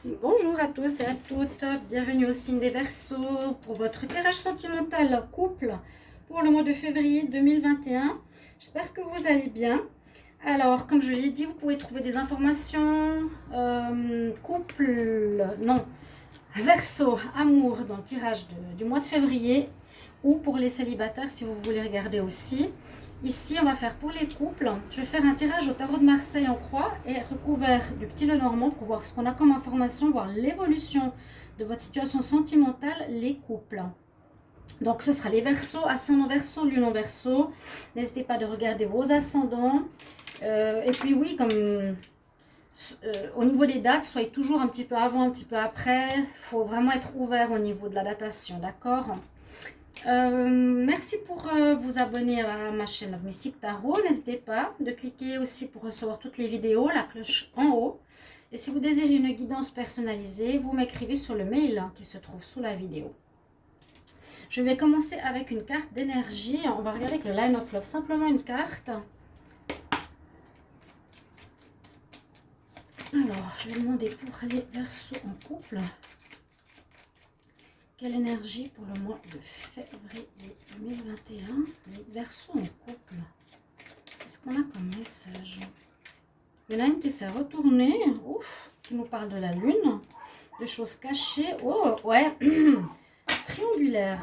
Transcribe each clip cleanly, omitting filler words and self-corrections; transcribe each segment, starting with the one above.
Bonjour à tous et à toutes, bienvenue au signe des Verseaux pour votre tirage sentimental couple pour le mois de février 2021. J'espère que vous allez bien. Alors, comme je l'ai dit, vous pouvez trouver des informations Verseau, amour dans le tirage du mois de février ou pour les célibataires si vous voulez regarder aussi. Ici, on va faire pour les couples. Je vais faire un tirage au tarot de Marseille en croix et recouvert du petit Lenormand pour voir ce qu'on a comme information, voir l'évolution de votre situation sentimentale, les couples. Donc, ce sera les Verseaux, ascendant Verseau, lune en Verseau. N'hésitez pas de regarder vos ascendants. Et puis oui, comme au niveau des dates, soyez toujours un petit peu avant, un petit peu après. Il faut vraiment être ouvert au niveau de la datation, d'accord? Merci pour vous abonner à ma chaîne Love Mystic Tarot. N'hésitez pas de cliquer aussi pour recevoir toutes les vidéos, la cloche en haut. Et si vous désirez une guidance personnalisée, vous m'écrivez sur le mail qui se trouve sous la vidéo. Je vais commencer avec une carte d'énergie. On va regarder avec le Line of Love, simplement une carte. Alors, je vais demander pour les Verseaux en couple. Quelle énergie pour le mois de février 2021? Les Verseaux en couple. Qu'est-ce qu'on a comme message? Il y en a une qui s'est retournée, ouf, qui nous parle de la lune, de choses cachées. Oh, ouais, triangulaire.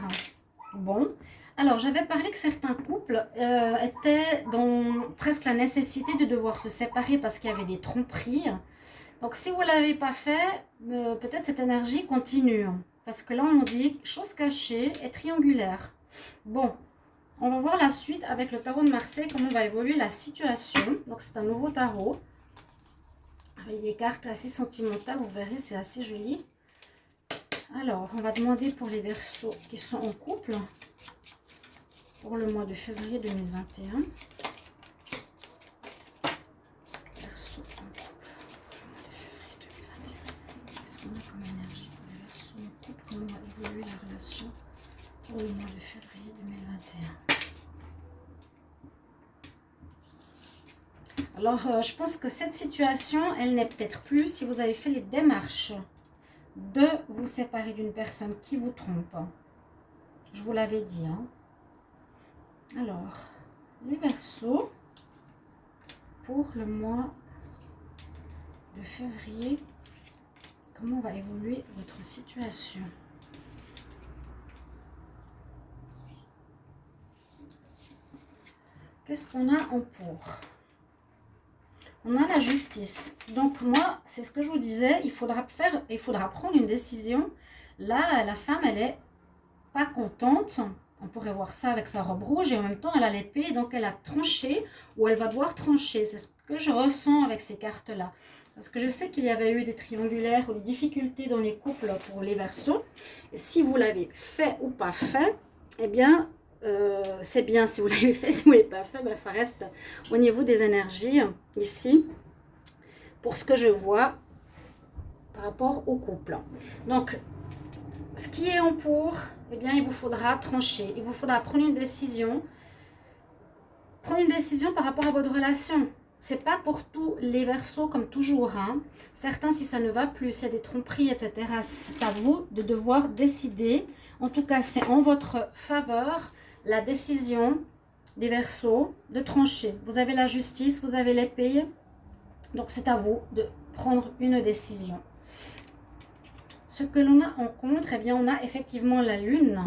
Bon, alors j'avais parlé que certains couples étaient dans presque la nécessité de devoir se séparer parce qu'il y avait des tromperies. Donc si vous ne l'avez pas fait, peut-être cette énergie continue. Parce que là, on dit chose cachée et triangulaire. Bon, on va voir la suite avec le tarot de Marseille, comment va évoluer la situation. Donc, c'est un nouveau tarot. Avec des cartes assez sentimentales, vous verrez, c'est assez joli. Alors, on va demander pour les Verseaux qui sont en couple pour le mois de février 2021. Verseaux en couple pour le mois de février 2021. Qu'est-ce qu'on a comme énergie pour les Verseaux en couple? Comment va évoluer la relation pour le mois de février 2021? Alors, je pense que cette situation, elle n'est peut-être plus si vous avez fait les démarches de vous séparer d'une personne qui vous trompe. Je vous l'avais dit. Hein. Alors, les Verseaux pour le mois de février, comment va évoluer votre situation? Qu'est-ce qu'on a en pour? On a la justice. Donc moi, c'est ce que je vous disais, il faudra prendre une décision. Là, la femme, elle est pas contente. On pourrait voir ça avec sa robe rouge et en même temps, elle a l'épée, donc elle a tranché ou elle va devoir trancher. C'est ce que je ressens avec ces cartes-là. Parce que je sais qu'il y avait eu des triangulaires ou des difficultés dans les couples pour les Verseaux. Et si vous l'avez fait ou pas fait, eh bien, c'est bien si vous l'avez fait. Si vous ne l'avez pas fait, ben, ça reste au niveau des énergies ici. Pour ce que je vois par rapport au couple. Donc, ce qui est en pour, eh bien, il vous faudra trancher. Il vous faudra prendre une décision. Prendre une décision par rapport à votre relation. C'est pas pour tous les Verseaux comme toujours. Hein. Certains, si ça ne va plus, s'il y a des tromperies, etc., c'est à vous de devoir décider. En tout cas, c'est en votre faveur la décision des Verseaux de trancher. Vous avez la justice, vous avez l'épée. Donc, c'est à vous de prendre une décision. Ce que l'on a en contre, eh bien, on a effectivement la lune.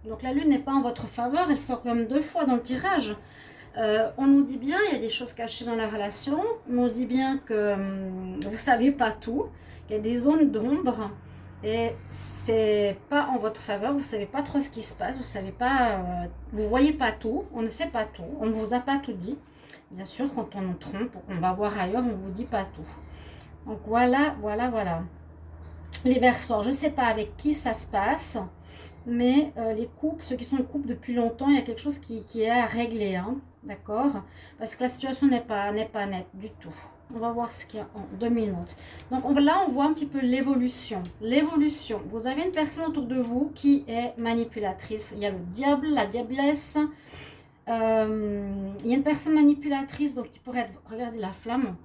Donc, la lune n'est pas en votre faveur. Elle sort comme 2 fois dans le tirage. On nous dit bien, il y a des choses cachées dans la relation. On nous dit bien que vous ne savez pas tout. Il y a des zones d'ombre. Et c'est pas en votre faveur. Vous ne savez pas trop ce qui se passe. Vous savez pas, vous voyez pas tout. On ne sait pas tout. On ne vous a pas tout dit. Bien sûr, quand on nous trompe, on va voir ailleurs, on ne vous dit pas tout. Donc voilà. Les Verseaux, je ne sais pas avec qui ça se passe, mais les couples, ceux qui sont en couple depuis longtemps, il y a quelque chose qui est à régler, hein, d'accord? Parce que la situation n'est pas nette du tout. On va voir ce qu'il y a en 2 minutes. Donc là, on voit un petit peu l'évolution. L'évolution. Vous avez une personne autour de vous qui est manipulatrice. Il y a le diable, la diablesse. Il y a une personne manipulatrice, donc qui pourrait être, regardez la flamme.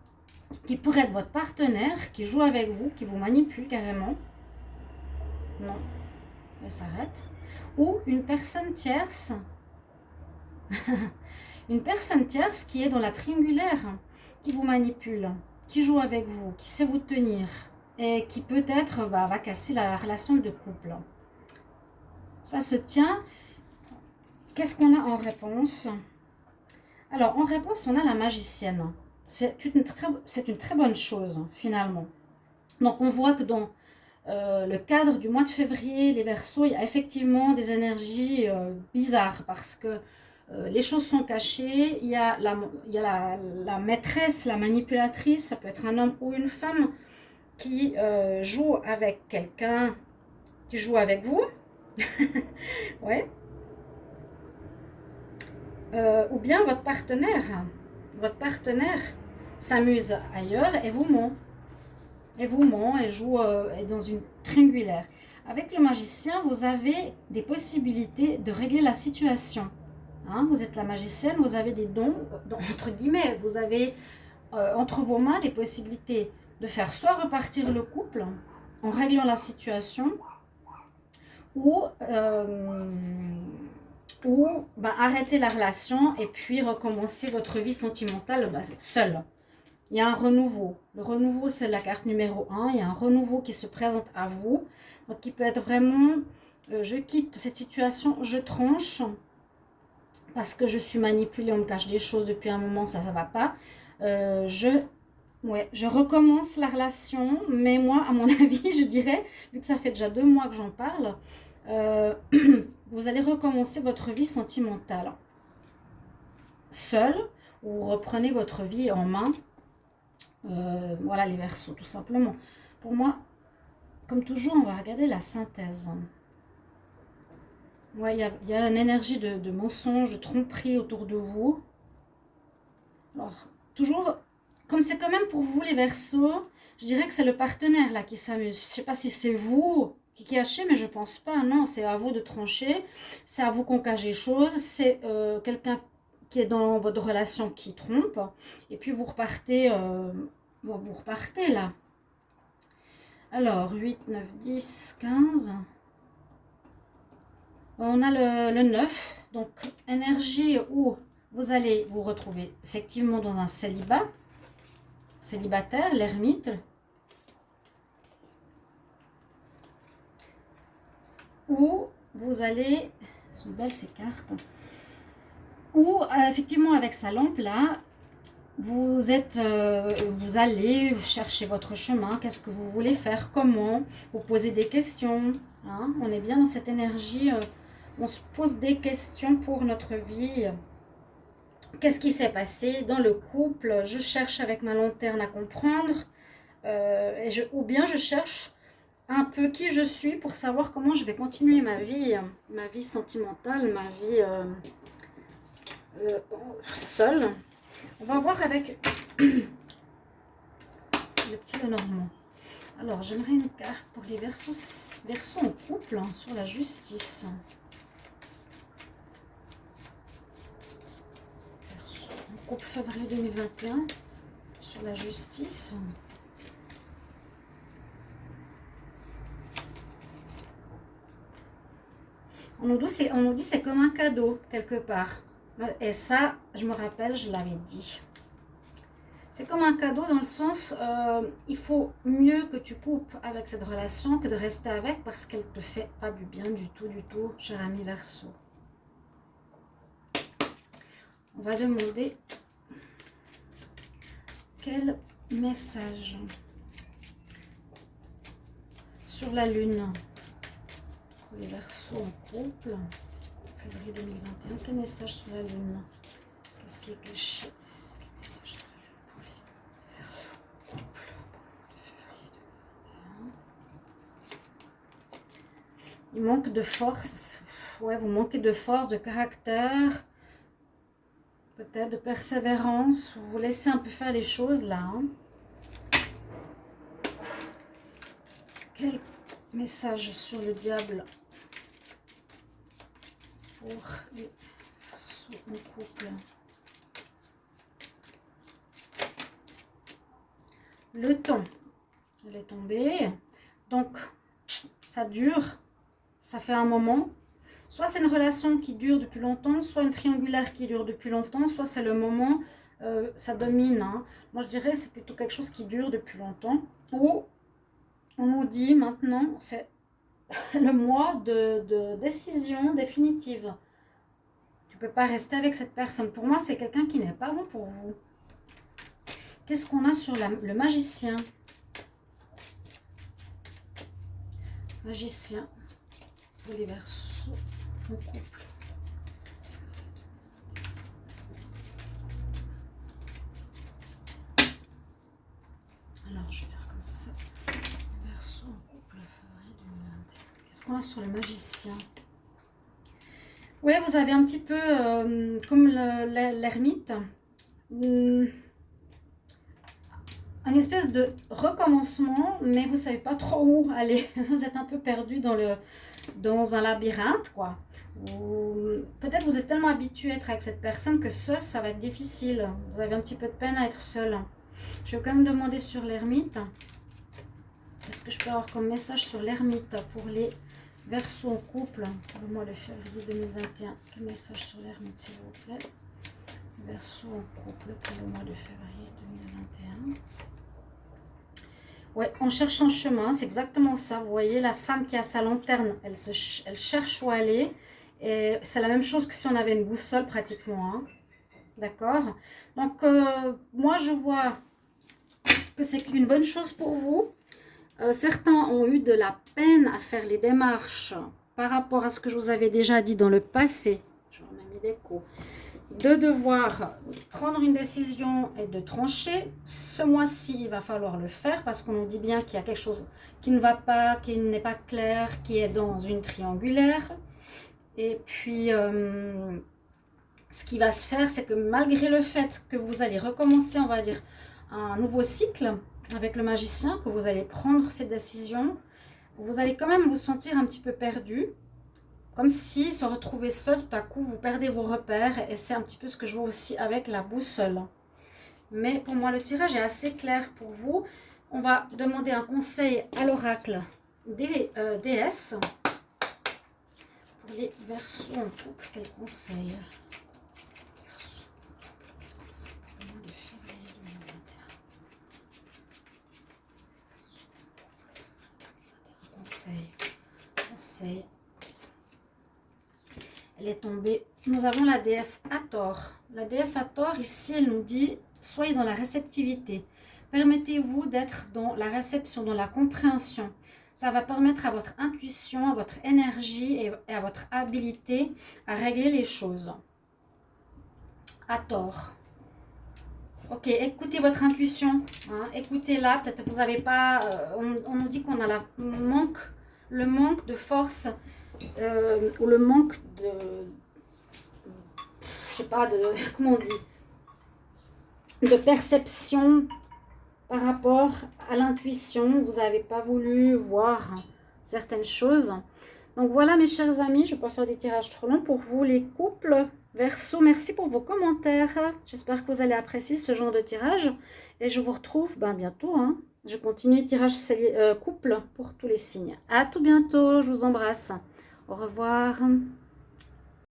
qui pourrait être votre partenaire, qui joue avec vous, qui vous manipule carrément. Non, elle s'arrête. Ou une personne tierce. Une personne tierce qui est dans la triangulaire, qui vous manipule, qui joue avec vous, qui sait vous tenir et qui peut-être va casser la relation de couple. Ça se tient. Qu'est-ce qu'on a en réponse? Alors, en réponse, on a la magicienne. C'est une très bonne chose, finalement. Donc, on voit que dans le cadre du mois de février, les Verseaux, il y a effectivement des énergies bizarres parce que les choses sont cachées. Il y a la maîtresse, la manipulatrice, ça peut être un homme ou une femme qui joue avec quelqu'un qui joue avec vous. Ouais. Ou bien votre partenaire s'amuse ailleurs et vous ment. Et joue est dans une triangulaire. Avec le magicien, vous avez des possibilités de régler la situation. Hein, vous êtes la magicienne, vous avez des dons, entre guillemets, vous avez entre vos mains des possibilités de faire soit repartir le couple en réglant la situation, ou arrêter la relation et puis recommencer votre vie sentimentale seule. Il y a un renouveau. Le renouveau, c'est la carte numéro 1. Il y a un renouveau qui se présente à vous. Donc, qui peut être vraiment, je quitte cette situation, je tranche, parce que je suis manipulée, on me cache des choses depuis un moment, ça ne va pas. Je recommence la relation, mais moi, à mon avis, je dirais, vu que ça fait déjà 2 mois que j'en parle, vous allez recommencer votre vie sentimentale. Seul, ou vous reprenez votre vie en main. Voilà les Verseaux, tout simplement. Pour moi, comme toujours, on va regarder la synthèse. Ouais, il y a une énergie de mensonge, de tromperie autour de vous. Alors, toujours, comme c'est quand même pour vous les Verseaux, je dirais que c'est le partenaire là qui s'amuse. Je ne sais pas si c'est vous qui cachez, mais je pense pas. Non, c'est à vous de trancher. C'est à vous qu'on cache les choses. C'est quelqu'un qui est dans votre relation qui trompe. Et puis vous repartez, vous repartez là. Alors, 8, 9, 10, 15. On a le 9. Donc, énergie où vous allez vous retrouver effectivement dans un célibat. Célibataire, l'ermite. Où vous allez... Elles sont belles ces cartes. Où, effectivement, avec sa lampe là, vous allez chercher votre chemin, qu'est-ce que vous voulez faire, comment, vous posez des questions, hein, on est bien dans cette énergie, on se pose des questions pour notre vie, qu'est-ce qui s'est passé dans le couple, je cherche avec ma lanterne à comprendre, ou bien je cherche un peu qui je suis pour savoir comment je vais continuer ma vie sentimentale, ma vie seule. On va voir avec le petit Lenormand. Alors, j'aimerais une carte pour les Verseaux en couple, hein, sur la justice. Verseaux en couple février 2021, sur la justice. On nous dit c'est comme un cadeau, quelque part. Et ça, je me rappelle, je l'avais dit. C'est comme un cadeau dans le sens, il faut mieux que tu coupes avec cette relation que de rester avec parce qu'elle ne te fait pas du bien du tout, cher ami Verseau. On va demander quel message sur la lune pour les Verseaux en couple, février 2021, quel message sur la lune? Qu'est-ce qui est caché? Quel message sur la lune pour les Verseaux en couple pour le mois de février 2021? Il manque de force. Ouais, vous manquez de force, de caractère, peut-être de persévérance. Vous vous laissez un peu faire les choses là. Hein. Quel message sur le diable pour les Verseaux en couple? Le temps, elle est tombée. Donc, ça dure, ça fait un moment. Soit c'est une relation qui dure depuis longtemps, soit une triangulaire qui dure depuis longtemps, soit c'est le moment, ça domine. Hein. Moi, je dirais c'est plutôt quelque chose qui dure depuis longtemps. Ou on nous dit maintenant, c'est le mois de décision définitive. Tu ne peux pas rester avec cette personne. Pour moi, c'est quelqu'un qui n'est pas bon pour vous. Qu'est-ce qu'on a sur le magicien? Magicien pour les Verseaux en couple. Alors, je vais faire comme ça. Verseau en couple, février 2021. Qu'est-ce qu'on a sur le magicien? Oui, vous avez un petit peu comme l'ermite. Un espèce de recommencement, mais vous ne savez pas trop où aller. Vous êtes un peu perdu dans un labyrinthe, quoi. Peut-être vous êtes tellement habitué à être avec cette personne que seul, ça va être difficile. Vous avez un petit peu de peine à être seul. Je vais quand même demander sur l'ermite. Qu'est-ce que je peux avoir comme message sur l'ermite pour les Verseaux en couple pour le mois de février 2021? Quel message sur l'ermite, s'il vous plaît? Verseaux en couple pour le mois de février 2021. Ouais, on cherche son chemin, c'est exactement ça. Vous voyez, la femme qui a sa lanterne, elle cherche où aller. Et c'est la même chose que si on avait une boussole pratiquement. Hein. D'accord? Donc, moi, je vois que c'est une bonne chose pour vous. Certains ont eu de la peine à faire les démarches par rapport à ce que je vous avais déjà dit dans le passé. Je remets mes décos. De devoir prendre une décision et de trancher. Ce mois-ci, il va falloir le faire parce qu'on nous dit bien qu'il y a quelque chose qui ne va pas, qui n'est pas clair, qui est dans une triangulaire. Et puis, ce qui va se faire, c'est que malgré le fait que vous allez recommencer, on va dire, un nouveau cycle avec le magicien, que vous allez prendre ces décisions, vous allez quand même vous sentir un petit peu perdu. Comme si se retrouver seul, tout à coup, vous perdez vos repères. Et c'est un petit peu ce que je vois aussi avec la boussole. Mais pour moi, le tirage est assez clair pour vous. On va demander un conseil à l'oracle des déesses. Pour les Verseaux en couple, quel conseil? Verseaux en couple, quel conseil pour le mois de février 2021? Conseil. Elle est tombée. Nous avons la déesse Hathor. La déesse Hathor, ici, elle nous dit, soyez dans la réceptivité. Permettez-vous d'être dans la réception, dans la compréhension. Ça va permettre à votre intuition, à votre énergie et à votre habilité à régler les choses. Hathor. Ok, écoutez votre intuition. Hein, écoutez-la. Peut-être que vous n'avez pas... on nous dit qu'on a le manque de force ou le manque de... Je sais pas, comment on dit, de perception par rapport à l'intuition. Vous n'avez pas voulu voir certaines choses. Donc voilà mes chers amis, je ne vais pas faire des tirages trop longs pour vous les couples Verseau. Merci pour vos commentaires. J'espère que vous allez apprécier ce genre de tirage. Et je vous retrouve bientôt. Hein. Je continue le tirage couple pour tous les signes. À tout bientôt, je vous embrasse. Au revoir.